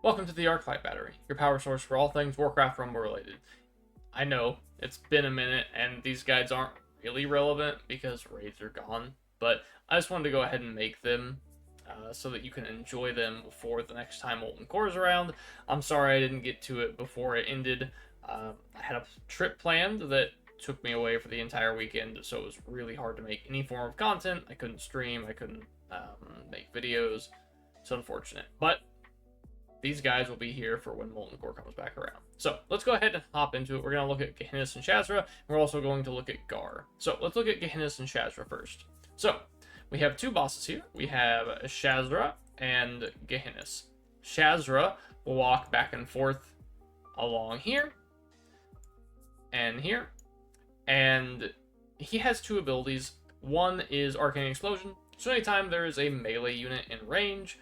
Welcome to the Arclight Battery, your power source for all things Warcraft Rumble related. I know, it's been a minute, and these guides aren't really relevant because raids are gone, but I just wanted to go ahead and make them so that you can enjoy them before the next time Molten Core is around. I'm sorry I didn't get to it before it ended. I had a trip planned that took me away for the entire weekend, so it was really hard to make any form of content. I couldn't stream, I couldn't make videos. It's unfortunate, but these guys will be here for when Molten Core comes back around. So let's go ahead and hop into it. We're going to look at Gehennas and Shazra, and we're also going to look at Garr. So let's look at Gehennas and Shazra first. So we have two bosses here. We have Shazzra and Gehennas. Shazra will walk back and forth along here and here, and he has two abilities. One is Arcane Explosion. So anytime there is a melee unit in range,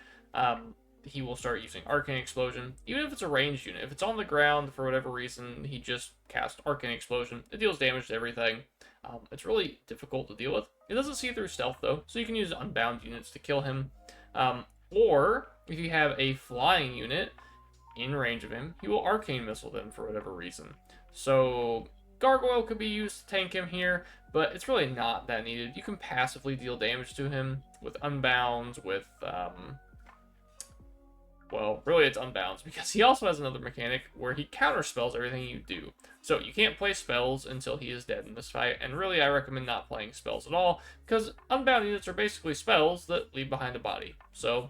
he will start using Arcane Explosion, even if it's a ranged unit. If it's on the ground for whatever reason, he just casts Arcane Explosion. It deals damage to everything. It's really difficult to deal with. It doesn't see through stealth though, so you can use unbound units to kill him. Or if you have a flying unit in range of him, he will Arcane Missile them for whatever reason. So Gargoyle could be used to tank him here, but it's really not that needed. You can passively deal damage to him with unbounds, with well, really it's unbounds, because he also has another mechanic where he counterspells everything you do. So you can't play spells until he is dead in this fight, and really I recommend not playing spells at all, because unbound units are basically spells that leave behind a body. So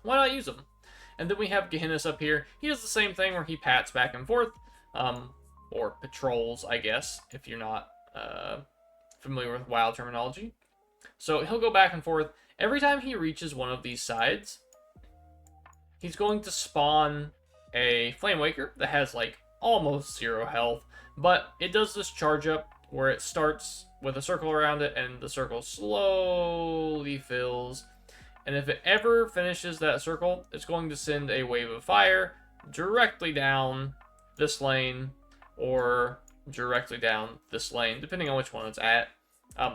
why not use them? And then we have Gehennas up here. He does the same thing where he pats back and forth, or patrols, I guess, if you're not familiar with WoW terminology. So he'll go back and forth. Every time he reaches one of these sides, he's going to spawn a Flame Waker that has like almost 0 health, but it does this charge up where it starts with a circle around it and the circle slowly fills. And if it ever finishes that circle, it's going to send a wave of fire directly down this lane or directly down this lane, depending on which one it's at.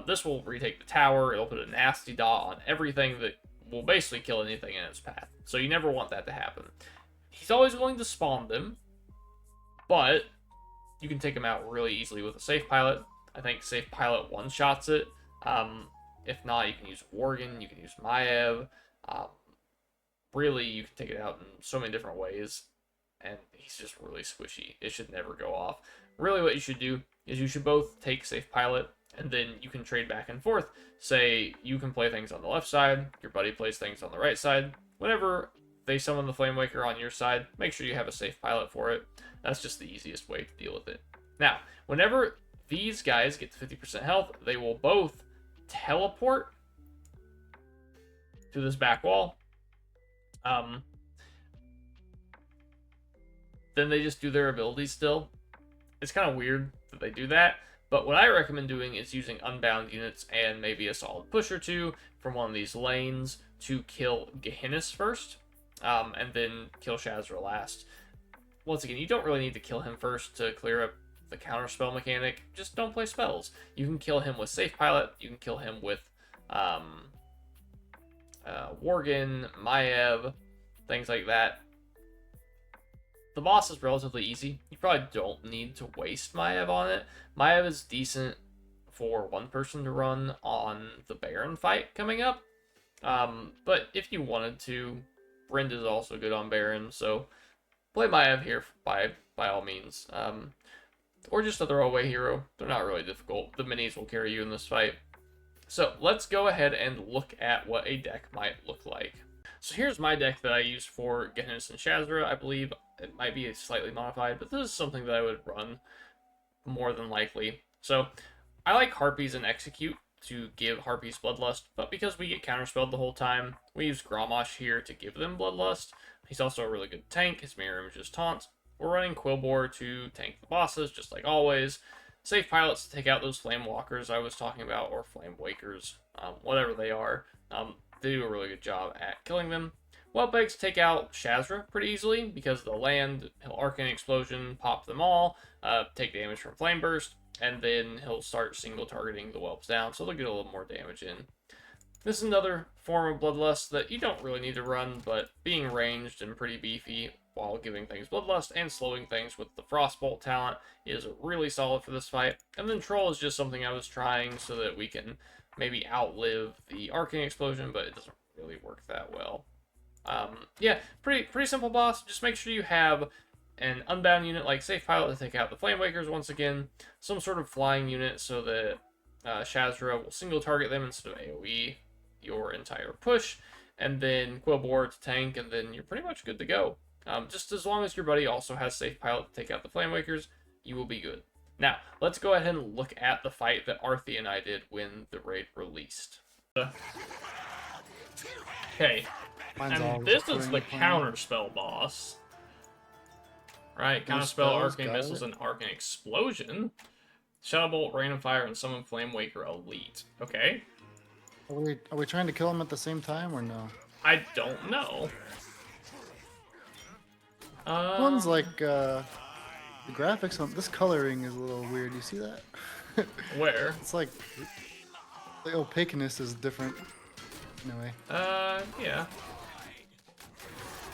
This will retake the tower. It'll put a nasty dot on everything that will basically kill anything in its path. So you never want that to happen. He's always going to spawn them, but you can take him out really easily with a Safe Pilot. I think Safe Pilot one-shots it. If not, you can use Worgen, you can use Maiev. Really, you can take it out in so many different ways, and he's just really squishy. It should never go off. Really, what you should do is you should both take Safe Pilot, and then you can trade back and forth. Say, you can play things on the left side, your buddy plays things on the right side. Whenever they summon the Flame Waker on your side, make sure you have a Safe Pilot for it. That's just the easiest way to deal with it. Now, whenever these guys get to 50% health, they will both teleport to this back wall. Then they just do their abilities still. It's kind of weird that they do that, but what I recommend doing is using unbound units and maybe a solid push or two from one of these lanes to kill Gehennas first, and then kill Shazra last. Once again, you don't really need to kill him first to clear up the counterspell mechanic. Just don't play spells. You can kill him with Safe Pilot. You can kill him with Worgen, Maiev, things like that. The boss is relatively easy. You probably don't need to waste Maiev on it. Maiev is decent for one person to run on the Baron fight coming up. But if you wanted to, Brend is also good on Baron, so play Maiev here by all means. Or just a throwaway hero. They're not really difficult. The minis will carry you in this fight. So let's go ahead and look at what a deck might look like. So here's my deck that I use for Gehennas and Shazra. I believe it might be slightly modified, but this is something that I would run more than likely. So I like Harpies and Execute to give Harpies Bloodlust, but because we get counterspelled the whole time, we use Grommash here to give them Bloodlust. He's also a really good tank. His mirror image is taunt. We're running Quillbore to tank the bosses, just like always. Safe Pilots to take out those Flame Walkers I was talking about, or Flame Wakers, whatever they are. They do a really good job at killing them. Whelpeggs take out Shazzra pretty easily because of the land. He'll Arcane Explosion, pop them all, take damage from Flame Burst, and then he'll start single targeting the whelps down, so they'll get a little more damage in. This is another form of Bloodlust that you don't really need to run, but being ranged and pretty beefy while giving things Bloodlust and slowing things with the Frostbolt talent is really solid for this fight. And then Troll is just something I was trying so that we can maybe outlive the Arcane Explosion, but it doesn't really work that well. Yeah, pretty simple boss. Just make sure you have an Unbound unit like Safe Pilot to take out the Flame Wakers once again, some sort of flying unit so that Shazzra will single target them instead of AoE your entire push, and then Quillbore to tank, and then you're pretty much good to go. Just as long as your buddy also has Safe Pilot to take out the Flame Wakers, you will be good. Now, let's go ahead and look at the fight that Arthi and I did when the raid released. Okay, and this is the Counterspell boss. Right, Counterspell, Arcane Missiles, and Arcane Explosion. Shadow Bolt, Rain of Fire, and Summon Flame Waker Elite. Okay. Are we trying to kill him at the same time or no? I don't know. One's like the graphics on this coloring is a little weird. You see that? Where? It's like the opaqueness is different. Anyway. Yeah.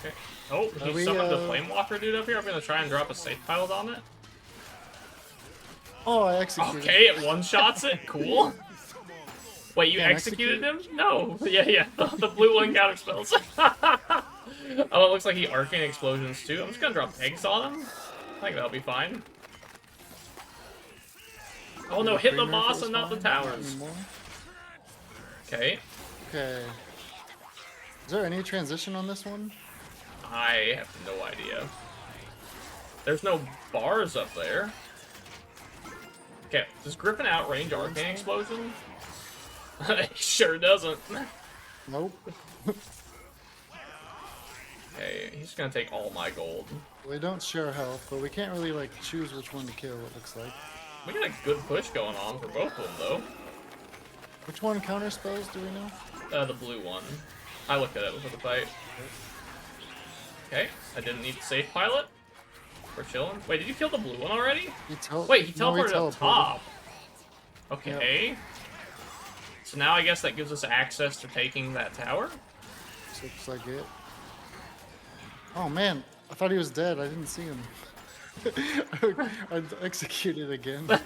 Okay. Oh, he summoned the Flamewalker dude up here. I'm gonna try and drop a Safe Pilot on it. Oh, I executed. Okay, it one-shots it. Cool. Wait, you executed him? No. Yeah. The blue one counter spells. Oh, it looks like he Arcane Explosions too. I'm just gonna drop eggs on him. I think that'll be fine. Oh no, hit the boss and not the towers. Okay. Okay. Is there any transition on this one? I have no idea. There's no bars up there. Okay, does Griffin outrange Arcane Explosion? He sure doesn't. Nope. Okay, he's gonna take all my gold. We don't share health, but we can't really like choose which one to kill, it looks like. We got a good push going on for both of them, though. Which one counter spells, do we know? The blue one. I looked at it before the fight. Okay, I didn't need the Safe Pilot. We're chilling. Wait, did you kill the blue one already? Wait, he teleported up top. Okay. Yep. So now I guess that gives us access to taking that tower? Looks like it. Oh man, I thought he was dead. I didn't see him. I executed again. That's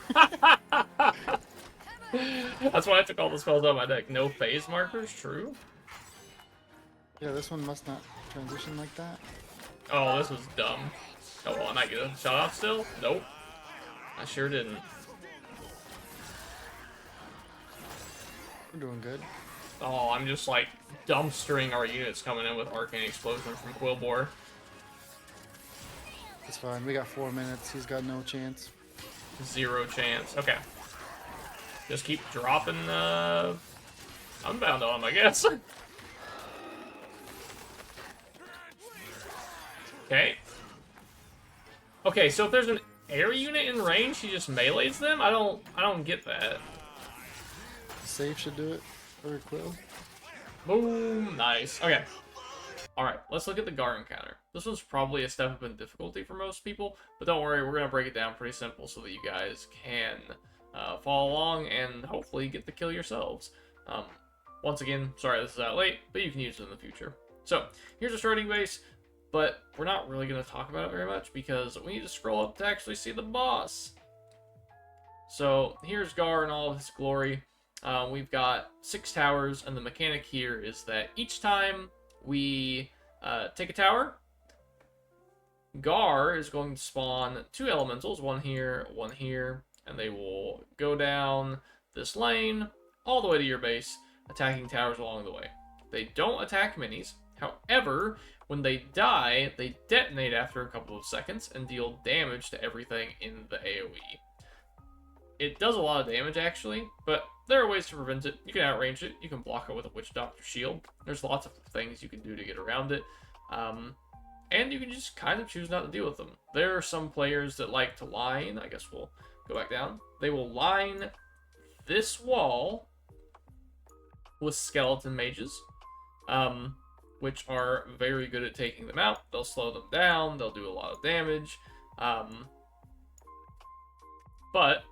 why I took all the spells out of my deck. No phase markers, true. Yeah, this one must not transition like that. Oh, this was dumb. Oh, well, I might get a shot off still? Nope. I sure didn't. We're doing good. Oh, I'm just like dumpstering our units coming in with Arcane Explosion from Quillbore. It's fine. We got 4 minutes. He's got no chance. 0 chance. Okay. Just keep dropping Unbound on him, I guess. Okay. Okay, so if there's an air unit in range, he just melees them? I don't get that. Safe should do it for Quill. Boom! Nice. Okay. Alright, let's look at the Garr encounter. This one's probably a step up in difficulty for most people, but don't worry, we're going to break it down pretty simple so that you guys can follow along and hopefully get the kill yourselves. Once again, sorry this is out late, but you can use it in the future. So, here's a starting base, but we're not really going to talk about it very much because we need to scroll up to actually see the boss. So, here's Garr in all of his glory. We've got 6 towers, and the mechanic here is that each time we take a tower, Garr is going to spawn 2 elementals, one here, and they will go down this lane all the way to your base, attacking towers along the way. They don't attack minis. However, when they die, they detonate after a couple of seconds and deal damage to everything in the AoE. It does a lot of damage, actually, but there are ways to prevent it. You can outrange it. You can block it with a Witch Doctor shield. There's lots of things you can do to get around it. And you can just kind of choose not to deal with them. There are some players that like to line. I guess we'll go back down. They will line this wall with skeleton mages, which are very good at taking them out. They'll slow them down. They'll do a lot of damage. But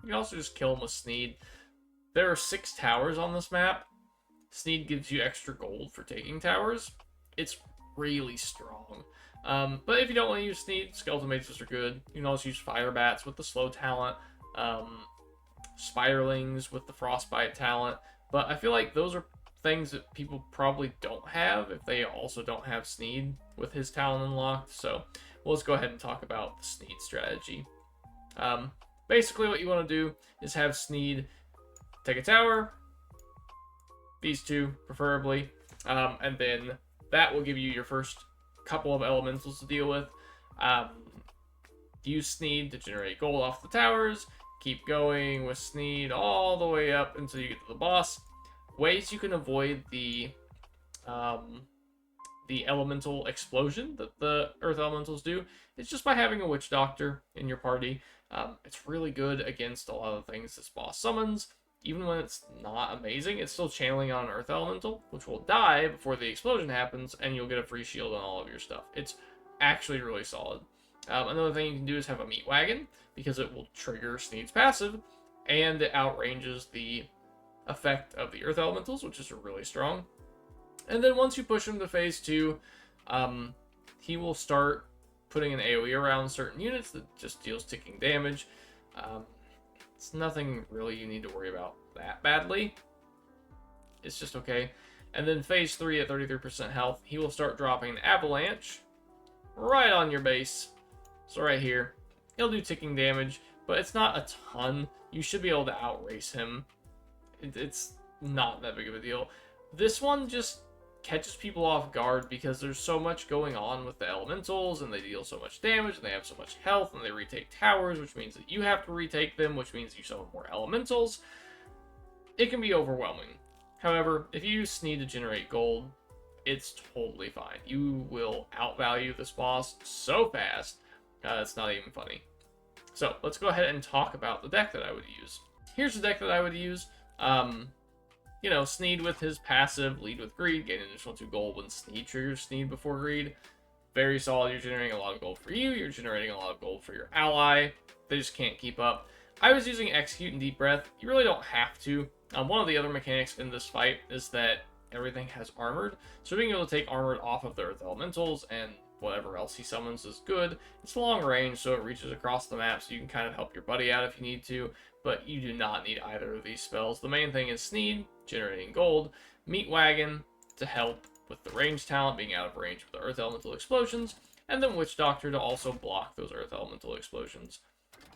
you can also just kill them with Sneed. There are 6 towers on this map, Sneed gives you extra gold for taking towers. It's really strong. But if you don't want to use Sneed, Skeleton Mages are good. You can also use Fire Bats with the slow talent, Spirelings with the Frostbite talent. But I feel like those are things that people probably don't have if they also don't have Sneed with his talent unlocked. So we'll just go ahead and talk about the Sneed strategy. Basically what you want to do is have Sneed take a tower, these two preferably, and then that will give you your first couple of elementals to deal with. Use Sneed to generate gold off the towers, keep going with Sneed all the way up until you get to the boss. Ways you can avoid the elemental explosion that the earth elementals do is just by having a witch doctor in your party. It's really good against a lot of things this boss summons. Even when it's not amazing, it's still channeling on an earth elemental, which will die before the explosion happens, and you'll get a free shield on all of your stuff. It's actually really solid. Another thing you can do is have a meat wagon, because it will trigger Sneed's passive, and it outranges the effect of the earth elementals, which is really strong. And then once you push him to phase 2, he will start putting an AoE around certain units that just deals ticking damage. It's nothing really you need to worry about that badly. It's just okay. And then phase 3 at 33% health, he will start dropping an avalanche right on your base. So right here, he'll do ticking damage, but it's not a ton. You should be able to outrace him. It's not that big of a deal. This one just catches people off guard because there's so much going on with the elementals, and they deal so much damage, and they have so much health, and they retake towers, which means that you have to retake them, which means you summon more elementals. It can be overwhelming. However, if you use Sneed to generate gold, it's totally fine. You will outvalue this boss so fast, it's not even funny. So let's go ahead and talk about the deck that I would use. Here's the deck that I would use. You know, Sneed with his passive, Lead with Greed, gain an additional 2 gold when Sneed triggers Sneed before Greed. Very solid. You're generating a lot of gold for you. You're generating a lot of gold for your ally. They just can't keep up. I was using Execute and Deep Breath. You really don't have to. One of the other mechanics in this fight is that everything has armored. So being able to take armored off of the Earth Elementals and whatever else he summons is good. It's long range, so it reaches across the map, so you can kind of help your buddy out if you need to, but you do not need either of these spells. The main thing is Sneed, generating gold, Meat Wagon to help with the range talent, being out of range with the Earth Elemental explosions, and then Witch Doctor to also block those Earth Elemental explosions.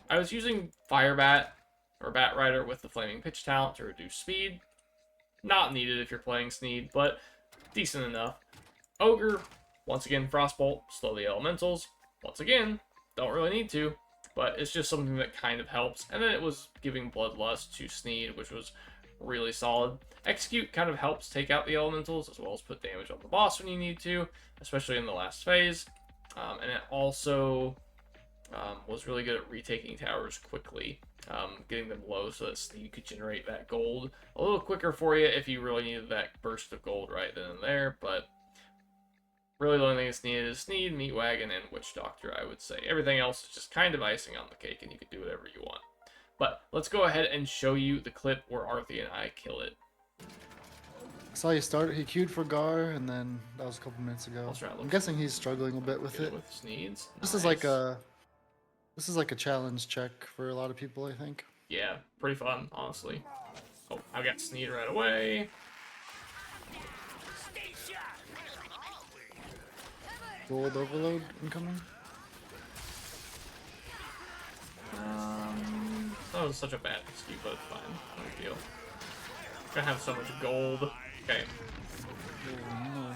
I was using Fire Bat, or Bat Rider with the Flaming Pitch talent to reduce speed. Not needed if you're playing Sneed, but decent enough. Ogre, once again, Frostbolt, slow the elementals. Once again, don't really need to, but it's just something that kind of helps. And then it was giving Bloodlust to Sneed, which was really solid. Execute kind of helps take out the elementals, as well as put damage on the boss when you need to, especially in the last phase. And it also was really good at retaking towers quickly, getting them low so that Sneed could generate that gold a little quicker for you if you really needed that burst of gold right then and there, but really the only thing that's needed is Sneed, Meat Wagon, and Witch Doctor, I would say. Everything else is just kind of icing on the cake, and you can do whatever you want. But let's go ahead and show you the clip where Arthi and I kill it. I saw you start. He queued for Garr, and then that was a couple minutes ago. I'm guessing he's struggling a bit with it. With Sneeds. This is like a challenge check for a lot of people, I think. Yeah, pretty fun, honestly. Oh, I got Sneed right away. Gold overload incoming. That was such a bad excuse, but it's fine. No big deal. Gonna have so much gold. Okay.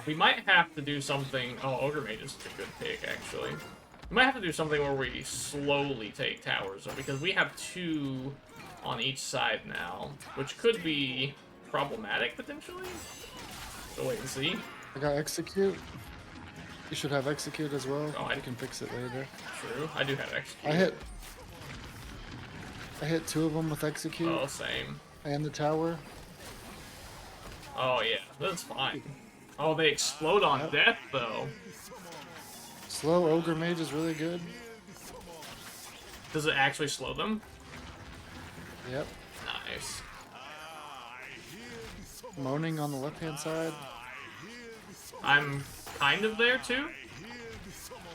We might have to do something. Oh, Ogre Mage is a good pick, actually. We might have to do something where we slowly take towers, because we have 2 on each side now, which could be problematic potentially. So wait and see. I got Execute. You should have Execute as well. Oh, you can fix it later. True. I do have Execute. I hit 2 of them with Execute. Oh, same. And the tower. Oh yeah, that's fine. Oh, they explode on death though. Slow Ogre Mage is really good. Does it actually slow them? Yep. Nice. moaning on the left-hand side. I'm kind of there too.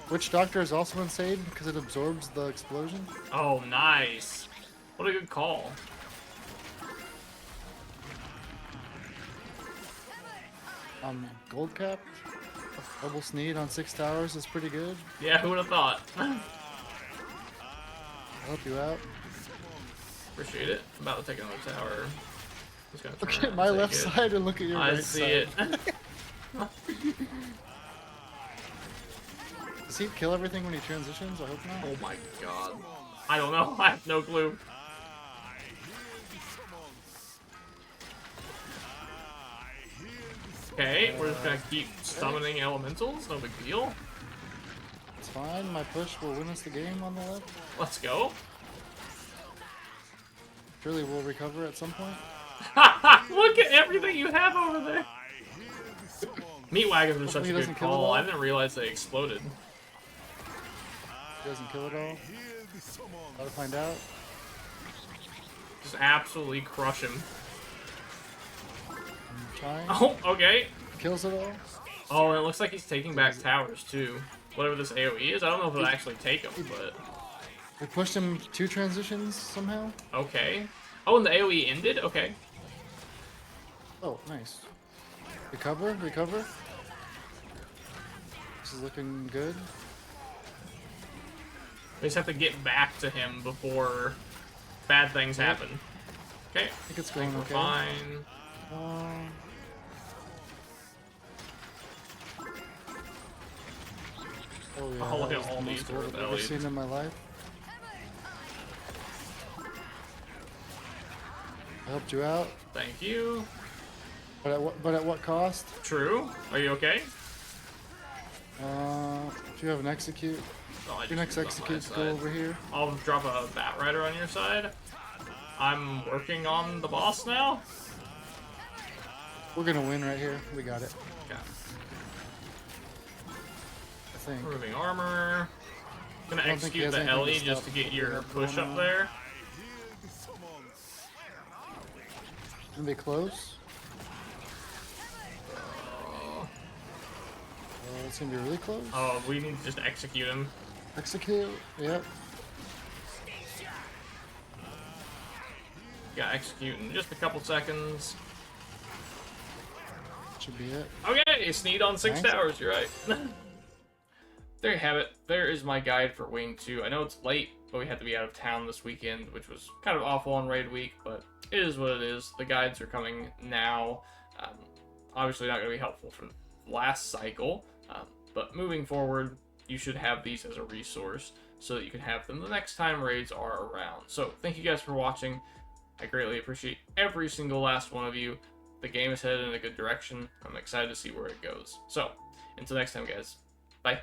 Witch Doctor is also insane because it absorbs the explosion. Oh, nice. What a good call. Gold capped. Double Sneed on 6 towers is pretty good. Yeah, who would have thought? I'll help you out. Appreciate it. I'm about to take another tower. Just gonna Look turn at my and left take it. side and look at your I right see side. it. Does he kill everything when he transitions? I hope not. Oh my god. I don't know. I have no clue. Okay, we're just gonna keep summoning elementals. No big deal. It's fine. My push will win us the game on the left. Let's go. Surely we'll recover at some point. Look at everything you have over there. Meat wagons are such a Hopefully he good doesn't kill it call. all. I didn't realize they exploded. He doesn't kill it all. Gotta find out. Just absolutely crush him. I'm trying. Oh, okay. Kills it all. Oh, and it looks like he's taking back towers too. Whatever this AoE is, I don't know if it'll actually take him, but We pushed him 2 transitions somehow. okay. Oh, and the AoE ended? Okay. Oh, nice. Recover, recover. This is looking good. We just have to get back to him before bad things happen. Okay. I think it's I going think we're okay. fine. Oh yeah, Oh, look that at was all the these most gold I've ever rebellions. seen in my life. I helped you out, Thank you. but at what cost? True. Are you okay? Do you have an execute? Oh, I Your next just used it on my executes go side. over here. I'll drop a Bat Rider on your side. I'm working on the boss now. We're gonna win right here. We got it. Okay. I think. Removing armor. Gonna I don't think he execute has the anything to Ellie just stop to get what your we have push going up on. there. Gonna be close. It's gonna be really close. Oh, we need to just execute him. Execute. Yep. Got execute in just a couple seconds. Should be it. Okay, Sneed on 6 Nice. towers, you're right. There you have it. There is my guide for Wing 2. I know it's late, but we had to be out of town this weekend, which was kind of awful on Raid Week, but it is what it is. The guides are coming now. Obviously not going to be helpful for last cycle, but moving forward, you should have these as a resource so that you can have them the next time raids are around. So thank you guys for watching. I greatly appreciate every single last one of you. The game is headed in a good direction. I'm excited to see where it goes. So, until next time, guys. Bye.